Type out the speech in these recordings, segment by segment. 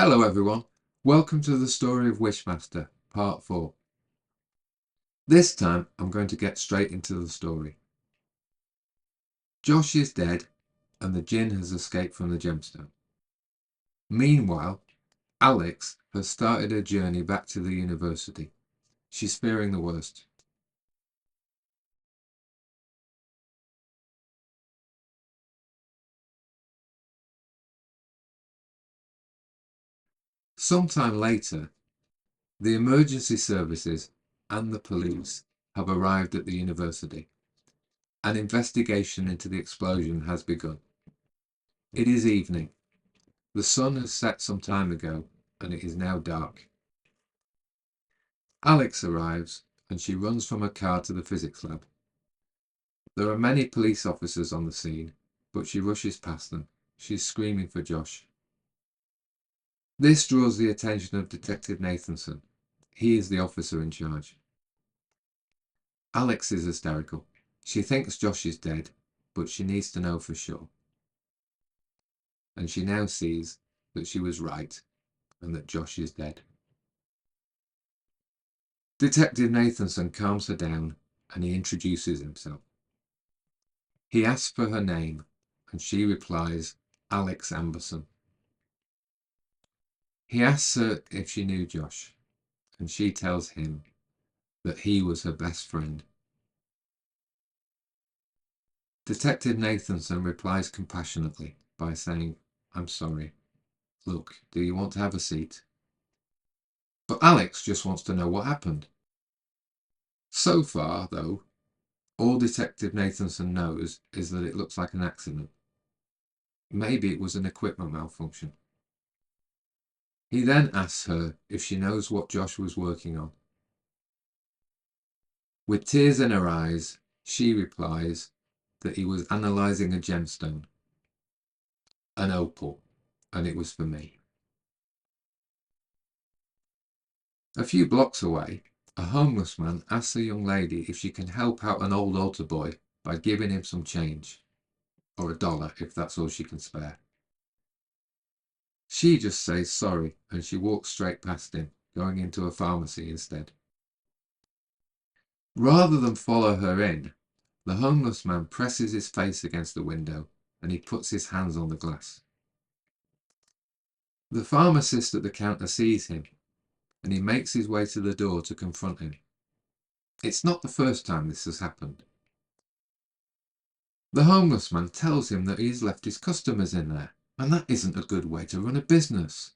Hello everyone, welcome to the story of Wishmaster, part 4. This time I'm going to get straight into the story. Josh is dead and the Djinn has escaped from the gemstone. Meanwhile, Alex has started her journey back to the university. She's fearing the worst. Sometime later, the emergency services and the police have arrived at the university. An investigation into the explosion has begun. It is evening. The sun has set some time ago and it is now dark. Alex arrives and she runs from her car to the physics lab. There are many police officers on the scene, but she rushes past them. She's screaming for Josh. This draws the attention of Detective Nathanson. He is the officer in charge. Alex is hysterical. She thinks Josh is dead, but she needs to know for sure. And she now sees that she was right and that Josh is dead. Detective Nathanson calms her down and he introduces himself. He asks for her name and she replies, Alex Amberson. He asks her if she knew Josh and she tells him that he was her best friend. Detective Nathanson replies compassionately by saying, I'm sorry. Look, do you want to have a seat? But Alex just wants to know what happened. So far, though, all Detective Nathanson knows is that it looks like an accident. Maybe it was an equipment malfunction. He then asks her if she knows what Josh was working on. With tears in her eyes, she replies that he was analysing a gemstone, an opal, and it was for me. A few blocks away, a homeless man asks a young lady if she can help out an old altar boy by giving him some change, or $1 if that's all she can spare. She just says sorry and she walks straight past him, going into a pharmacy instead. Rather than follow her in, the homeless man presses his face against the window and he puts his hands on the glass. The pharmacist at the counter sees him and he makes his way to the door to confront him. It's not the first time this has happened. The homeless man tells him that he's left his customers in there, and that isn't a good way to run a business.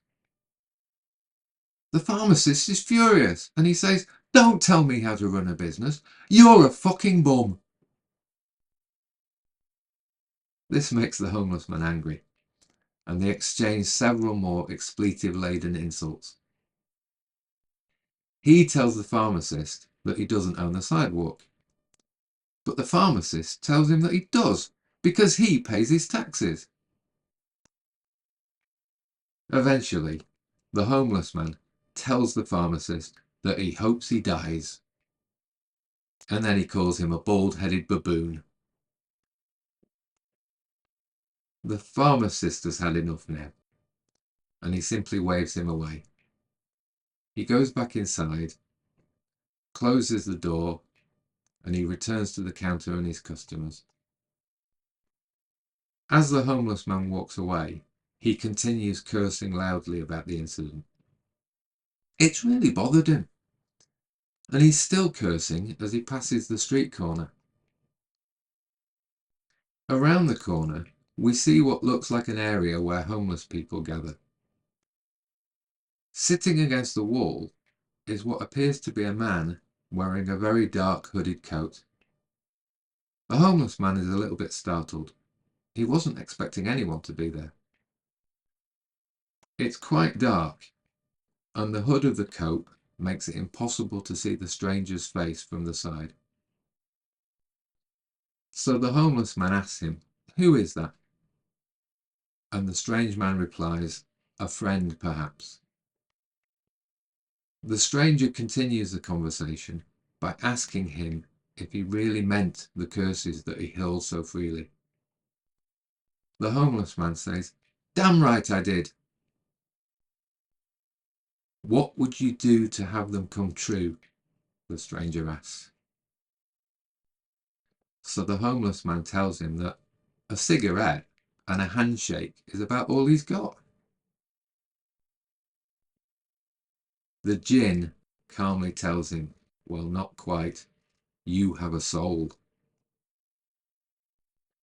The pharmacist is furious and he says, don't tell me how to run a business. You're a fucking bum. This makes the homeless man angry, and they exchange several more expletive-laden insults. He tells the pharmacist that he doesn't own the sidewalk. But the pharmacist tells him that he does, because he pays his taxes. Eventually, the homeless man tells the pharmacist that he hopes he dies. And then he calls him a bald-headed baboon. The pharmacist has had enough now, and he simply waves him away. He goes back inside, closes the door, and he returns to the counter and his customers. As the homeless man walks away, he continues cursing loudly about the incident. It's really bothered him, and he's still cursing as he passes the street corner. Around the corner, we see what looks like an area where homeless people gather. Sitting against the wall is what appears to be a man wearing a very dark hooded coat. The homeless man is a little bit startled. He wasn't expecting anyone to be there. It's quite dark, and the hood of the coat makes it impossible to see the stranger's face from the side. So the homeless man asks him, "Who is that?" And the strange man replies, "A friend, perhaps." The stranger continues the conversation by asking him if he really meant the curses that he hurls so freely. The homeless man says, "Damn right I did." What would you do to have them come true? The stranger asks. So the homeless man tells him that a cigarette and a handshake is about all he's got. The djinn calmly tells him, well, not quite. You have a soul.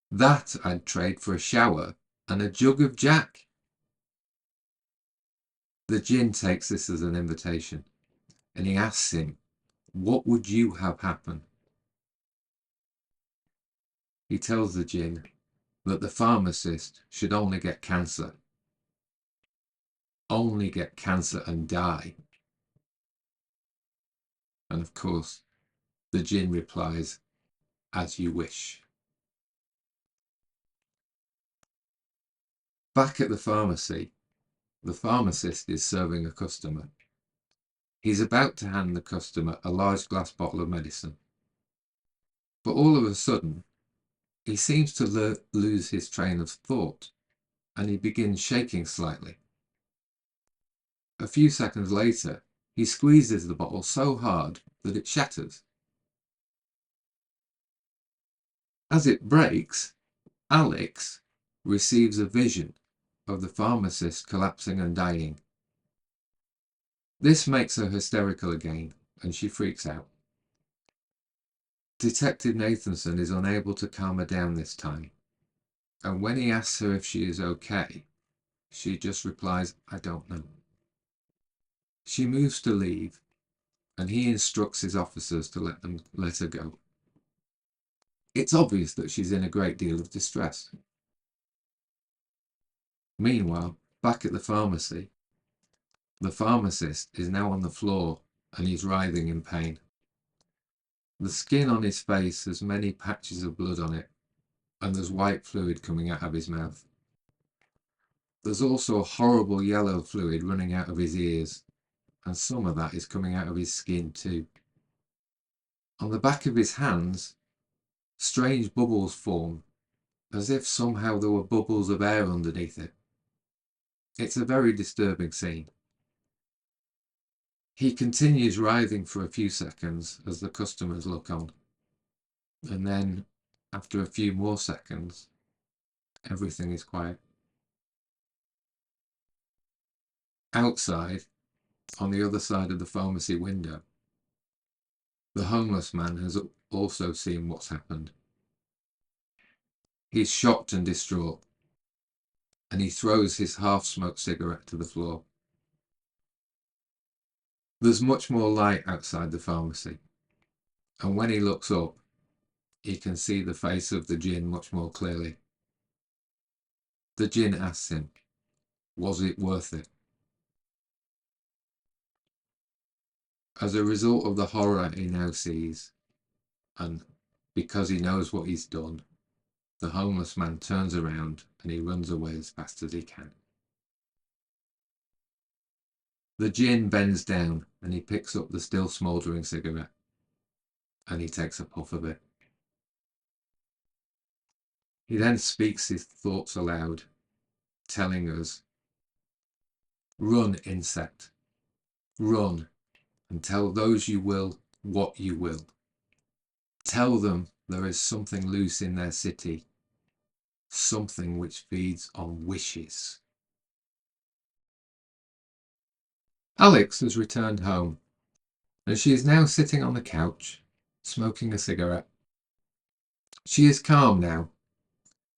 That I'd trade for a shower and a jug of Jack. The djinn takes this as an invitation, and he asks him, what would you have happen? He tells the djinn that the pharmacist should only get cancer. Only get cancer and die. And of course, the djinn replies, as you wish. Back at the pharmacy, the pharmacist is serving a customer. He's about to hand the customer a large glass bottle of medicine. But all of a sudden, he seems to lose his train of thought, and he begins shaking slightly. A few seconds later, he squeezes the bottle so hard that it shatters. As it breaks, Alex receives a vision of the pharmacist collapsing and dying. This makes her hysterical again, and she freaks out. Detective Nathanson is unable to calm her down this time, and when he asks her if she is okay, she just replies, I don't know. She moves to leave, and he instructs his officers to let her go. It's obvious that she's in a great deal of distress. Meanwhile, back at the pharmacy, the pharmacist is now on the floor and he's writhing in pain. The skin on his face has many patches of blood on it, and there's white fluid coming out of his mouth. There's also a horrible yellow fluid running out of his ears, and some of that is coming out of his skin too. On the back of his hands, strange bubbles form, as if somehow there were bubbles of air underneath it. It's a very disturbing scene. He continues writhing for a few seconds as the customers look on, and then, after a few more seconds, everything is quiet. Outside, on the other side of the pharmacy window, the homeless man has also seen what's happened. He's shocked and distraught, and he throws his half-smoked cigarette to the floor. There's much more light outside the pharmacy, and when he looks up, he can see the face of the djinn much more clearly. The djinn asks him, was it worth it? As a result of the horror he now sees, and because he knows what he's done, the homeless man turns around and he runs away as fast as he can. The djinn bends down and he picks up the still smouldering cigarette, and he takes a puff of it. He then speaks his thoughts aloud, telling us, run, insect, run, and tell those you will what you will. Tell them there is something loose in their city, something which feeds on wishes. Alex has returned home, and she is now sitting on the couch, smoking a cigarette. She is calm now,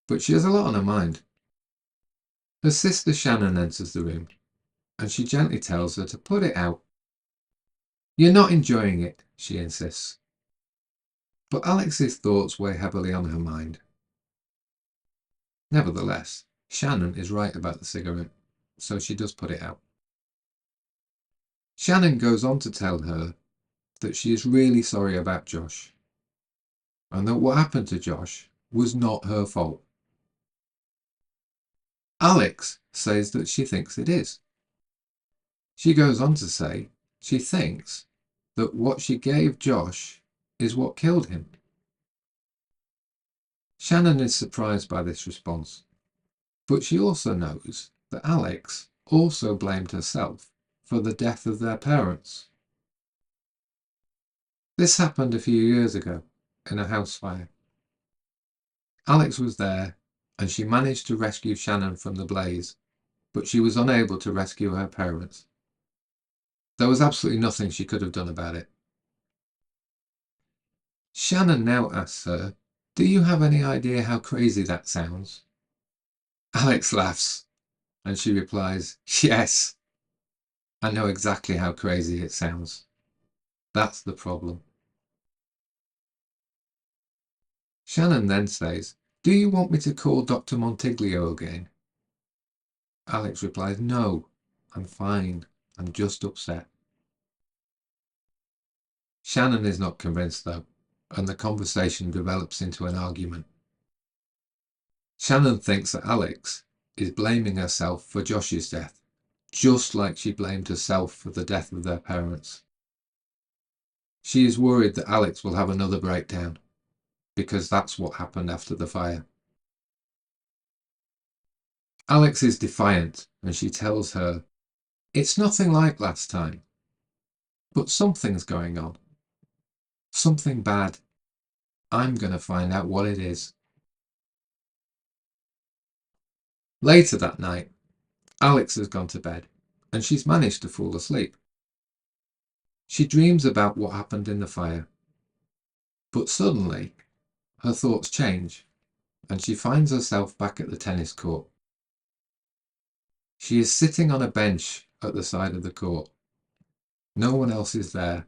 but she has a lot on her mind. Her sister Shannon enters the room, and she gently tells her to put it out. You're not enjoying it, she insists. But Alex's thoughts weigh heavily on her mind. Nevertheless, Shannon is right about the cigarette, so she does put it out. Shannon goes on to tell her that she is really sorry about Josh, and that what happened to Josh was not her fault. Alex says that she thinks it is. She goes on to say she thinks that what she gave Josh is what killed him. Shannon is surprised by this response, but she also knows that Alex also blamed herself for the death of their parents. This happened a few years ago in a house fire. Alex was there and she managed to rescue Shannon from the blaze, but she was unable to rescue her parents. There was absolutely nothing she could have done about it. Shannon now asks her, "Do you have any idea how crazy that sounds?" Alex laughs and she replies, "Yes, I know exactly how crazy it sounds. That's the problem." Shannon then says, "Do you want me to call Dr. Montiglio again?" Alex replies, "No, I'm fine. I'm just upset." Shannon is not convinced though, and the conversation develops into an argument. Shannon thinks that Alex is blaming herself for Josh's death, just like she blamed herself for the death of their parents. She is worried that Alex will have another breakdown, because that's what happened after the fire. Alex is defiant and she tells her, "It's nothing like last time, but something's going on. Something bad. I'm going to find out what it is." Later that night, Alex has gone to bed and she's managed to fall asleep. She dreams about what happened in the fire, but suddenly her thoughts change and she finds herself back at the tennis court. She is sitting on a bench at the side of the court. No one else is there.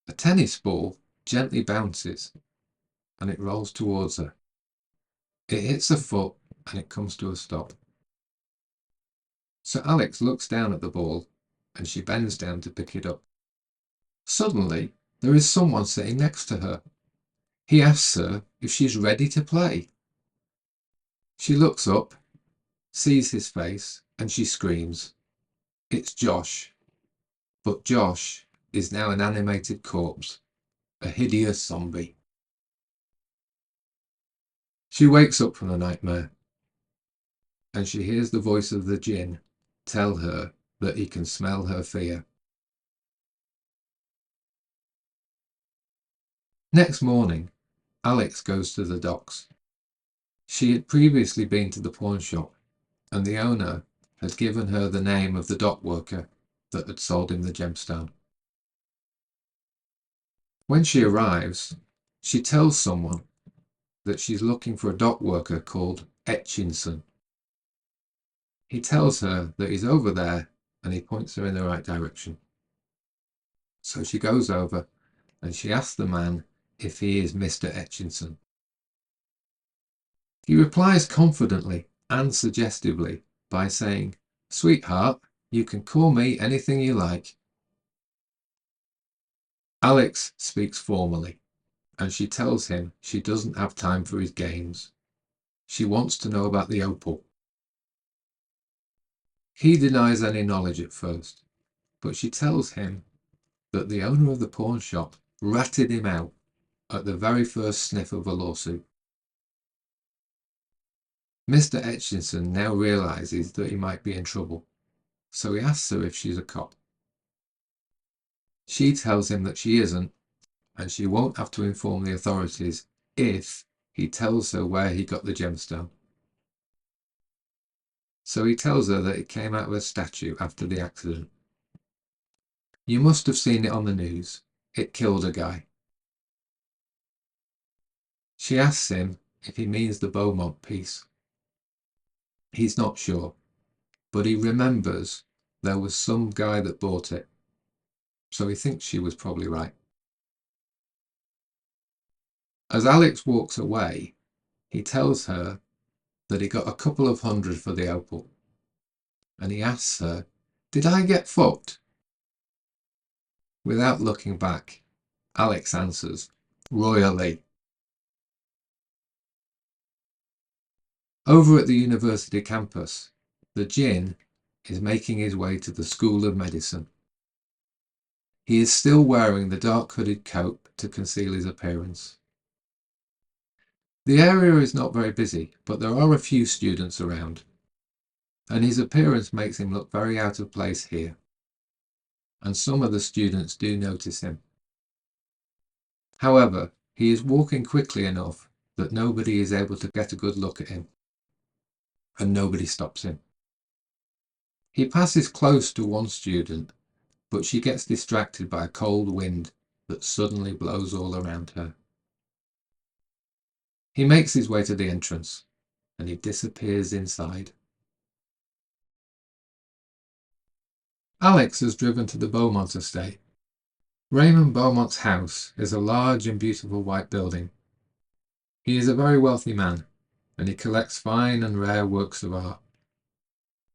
A tennis ball gently bounces and it rolls towards her. It hits her foot and it comes to a stop. So Alex looks down at the ball and she bends down to pick it up. Suddenly, there is someone sitting next to her. He asks her if she's ready to play. She looks up, sees his face, and she screams. It's Josh. But Josh is now an animated corpse, a hideous zombie. She wakes up from the nightmare and she hears the voice of the djinn tell her that he can smell her fear. Next morning, Alex goes to the docks. She had previously been to the pawn shop and the owner had given her the name of the dock worker that had sold him the gemstone. When she arrives, she tells someone that she's looking for a dock worker called Etchinson. He tells her that he's over there and he points her in the right direction. So she goes over and she asks the man if he is Mr. Etchinson. He replies confidently and suggestively by saying, "Sweetheart, you can call me anything you like." Alex speaks formally and she tells him she doesn't have time for his games. She wants to know about the opal. He denies any knowledge at first, but she tells him that the owner of the pawn shop ratted him out at the very first sniff of a lawsuit. Mr. Etchinson now realizes that he might be in trouble, so he asks her if she's a cop. She tells him that she isn't, and she won't have to inform the authorities if he tells her where he got the gemstone. So he tells her that it came out of a statue after the accident. "You must have seen it on the news. It killed a guy." She asks him if he means the Beaumont piece. He's not sure, but he remembers there was some guy that bought it, so he thinks she was probably right. As Alex walks away, he tells her that he got a couple of hundred for the opal, and he asks her, "Did I get fucked?" Without looking back, Alex answers, "Royally." Over at the university campus, the djinn is making his way to the School of Medicine. He is still wearing the dark hooded coat to conceal his appearance. The area is not very busy, but there are a few students around. and his appearance makes him look very out of place here, and some of the students do notice him. However, he is walking quickly enough that nobody is able to get a good look at him, and nobody stops him. He passes close to one student, but she gets distracted by a cold wind that suddenly blows all around her. He makes his way to the entrance, and he disappears inside. Alex has driven to the Beaumont estate. Raymond Beaumont's house is a large and beautiful white building. He is a very wealthy man, and he collects fine and rare works of art.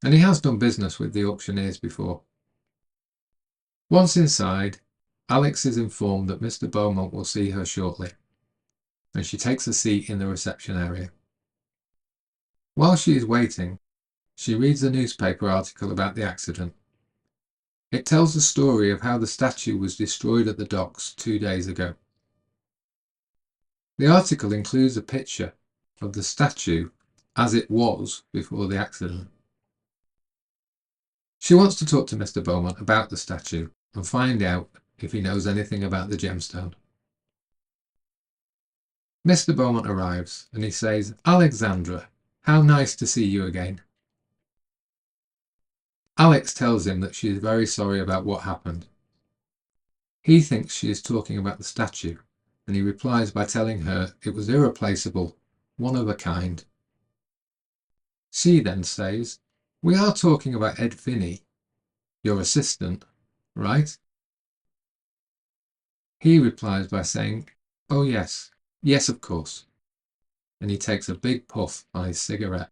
And he has done business with the auctioneers before. Once inside, Alex is informed that Mr. Beaumont will see her shortly, and she takes a seat in the reception area. While she is waiting, she reads a newspaper article about the accident. It tells the story of how the statue was destroyed at the docks 2 days ago. The article includes a picture of the statue as it was before the accident. She wants to talk to Mr. Beaumont about the statue and find out if he knows anything about the gemstone. Mr. Beaumont arrives and he says, "Alexandra, how nice to see you again." Alex tells him that she is very sorry about what happened. He thinks she is talking about the statue, and he replies by telling her it was irreplaceable, one of a kind. She then says, "We are talking about Ed Finney, your assistant, right?" He replies by saying, "Oh yes, yes of course," and he takes a big puff on his cigarette.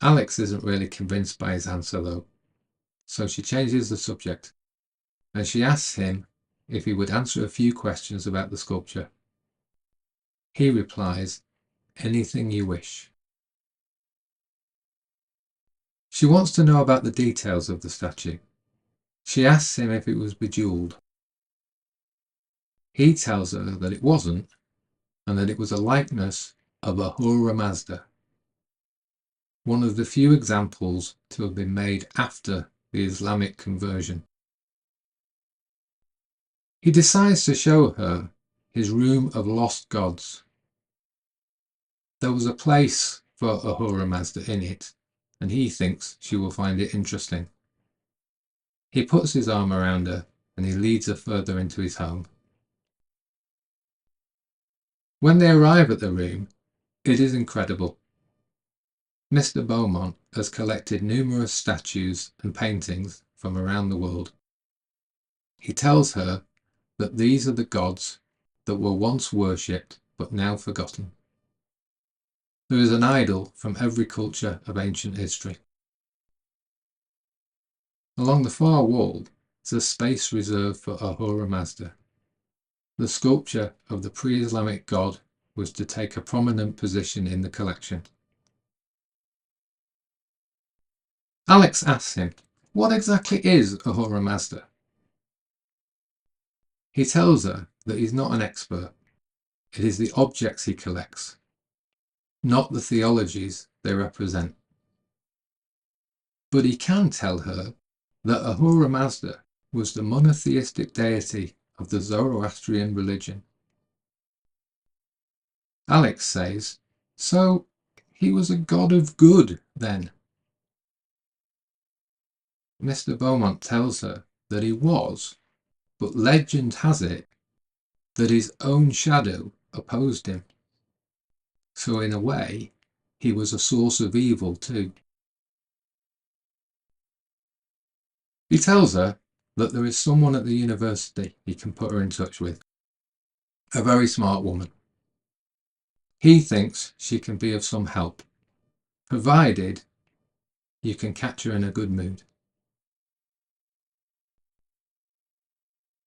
Alex isn't really convinced by his answer though, so she changes the subject, and she asks him if he would answer a few questions about the sculpture. He replies, "Anything you wish." She wants to know about the details of the statue. She asks him if it was bejeweled. He tells her that it wasn't, and that it was a likeness of Ahura Mazda, one of the few examples to have been made after the Islamic conversion. He decides to show her his room of lost gods. There was a place for Ahura Mazda in it, and he thinks she will find it interesting. He puts his arm around her and he leads her further into his home. When they arrive at the room, it is incredible. Mr. Beaumont has collected numerous statues and paintings from around the world. He tells her that these are the gods that were once worshipped but now forgotten. There is an idol from every culture of ancient history. Along the far wall is a space reserved for Ahura Mazda. The sculpture of the pre-Islamic god was to take a prominent position in the collection. Alex asks him, what exactly is Ahura Mazda? He tells her that he's not an expert. It is the objects he collects, not the theologies they represent. But he can tell her that Ahura Mazda was the monotheistic deity of the Zoroastrian religion. Alex says, so he was a god of good then. Mr. Beaumont tells her that he was, but legend has it that his own shadow opposed him. So in a way, he was a source of evil too. He tells her that there is someone at the university he can put her in touch with, a very smart woman. He thinks she can be of some help, provided you can catch her in a good mood.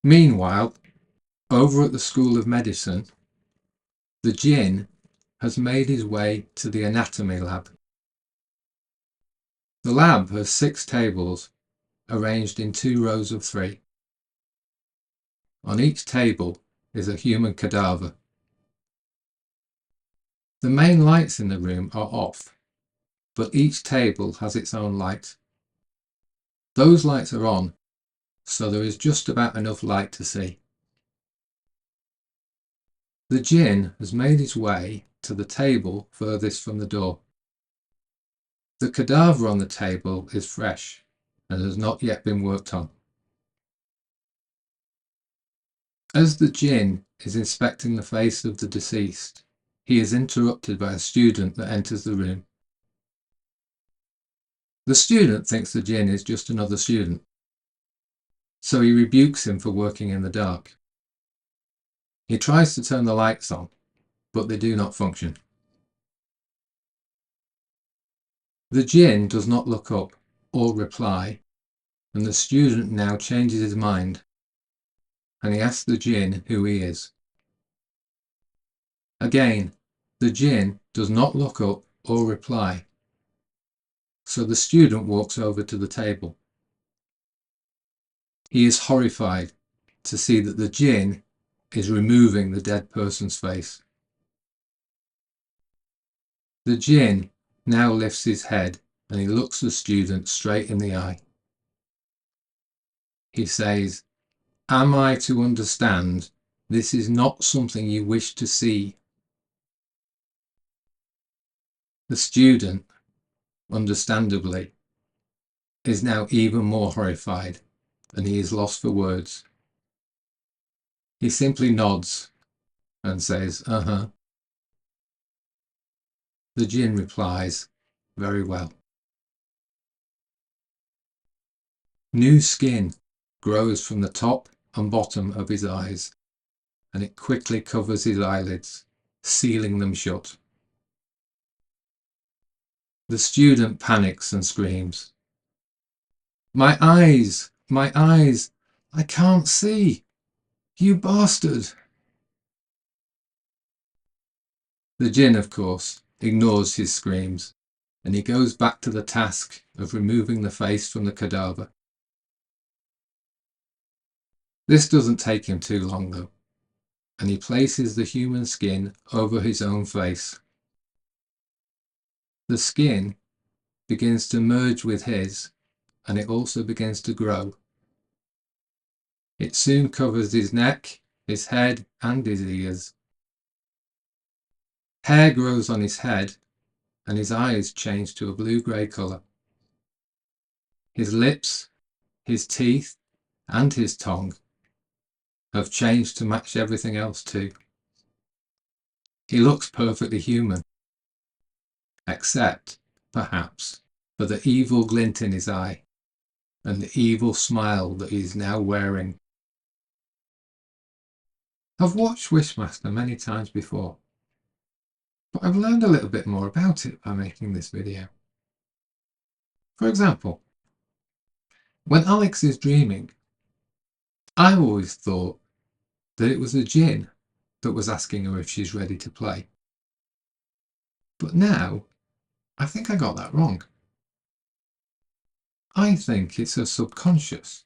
Meanwhile, over at the School of Medicine, the Jinn has made his way to the anatomy lab. The lab has 6 tables arranged in 2 rows of 3. On each table is a human cadaver. The main lights in the room are off, but each table has its own light. Those lights are on, so there is just about enough light to see. The jinn has made his way to the table furthest from the door. The cadaver on the table is fresh and has not yet been worked on. As the jinn is inspecting the face of the deceased, he is interrupted by a student that enters the room. The student thinks the jinn is just another student, so he rebukes him for working in the dark. He tries to turn the lights on, but they do not function. The jinn does not look up or reply, and the student now changes his mind, and he asks the jinn who he is. Again, the jinn does not look up or reply, so the student walks over to the table. He is horrified to see that the jinn is removing the dead person's face. The jinn now lifts his head and he looks the student straight in the eye. He says, "Am I to understand this is not something you wish to see?" The student, understandably, is now even more horrified and he is lost for words. He simply nods and says, "Uh-huh." The jinn replies, "Very well." New skin grows from the top and bottom of his eyes, and it quickly covers his eyelids, sealing them shut. The student panics and screams, "My eyes! My eyes! I can't see! You bastard!" The jinn, of course, ignores his screams, and he goes back to the task of removing the face from the cadaver. This doesn't take him too long though, and he places the human skin over his own face. The skin begins to merge with his, and it also begins to grow. It soon covers his neck, his head, and his ears. Hair grows on his head, and his eyes change to a blue-grey colour. His lips, his teeth, and his tongue have changed to match everything else too. He looks perfectly human, except, perhaps, for the evil glint in his eye and the evil smile that he is now wearing. I've watched Wishmaster many times before, but I've learned a little bit more about it by making this video. For example, when Alex is dreaming, I always thought that it was a jinn that was asking her if she's ready to play. But now, I think I got that wrong. I think it's her subconscious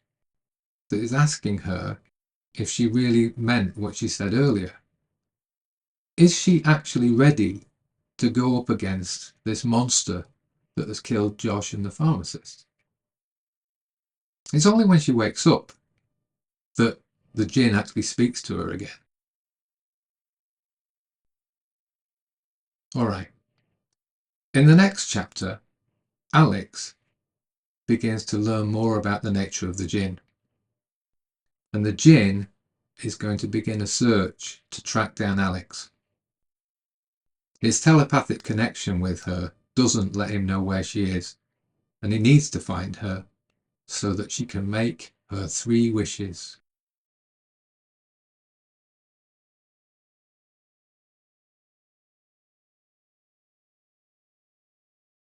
that is asking her if she really meant what she said earlier. Is she actually ready to go up against this monster that has killed Josh and the pharmacist? It's only when she wakes up that the jinn actually speaks to her again. Alright. In the next chapter, Alex begins to learn more about the nature of the jinn. And the jinn is going to begin a search to track down Alex. His telepathic connection with her doesn't let him know where she is, and he needs to find her so that she can make her 3 wishes.